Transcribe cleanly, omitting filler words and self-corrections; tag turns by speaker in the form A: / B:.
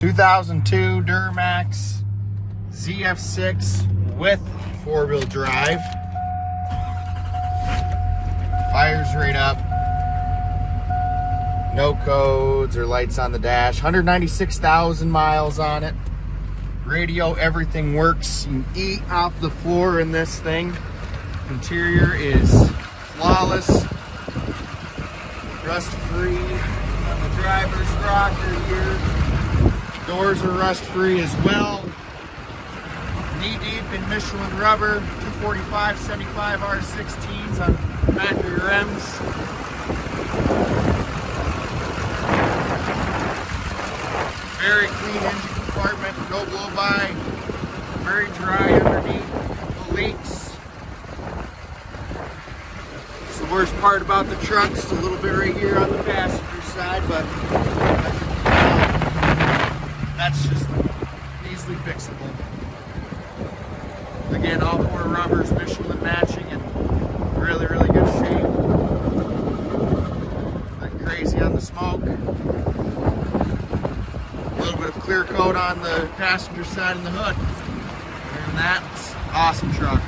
A: 2002 DURAMAX ZF6 with four-wheel drive. Fires right up. No codes or lights on the dash. 196,000 miles on it. Radio, everything works. You can eat off the floor in this thing. Interior is flawless. Rust-free on the driver's rocker here. Doors are rust-free as well. Knee-deep in Michelin rubber. 245 75 R16s on factory rims. Very clean engine compartment, no blow-by. Very dry underneath, no leaks. It's the worst part about the truck, it's a little bit right here on the passenger side, but that's just easily fixable. Again, all four rubbers Michelin matching and really good shape. Not crazy on the smoke. A little bit of clear coat on the passenger side and the hood. And that's an awesome truck.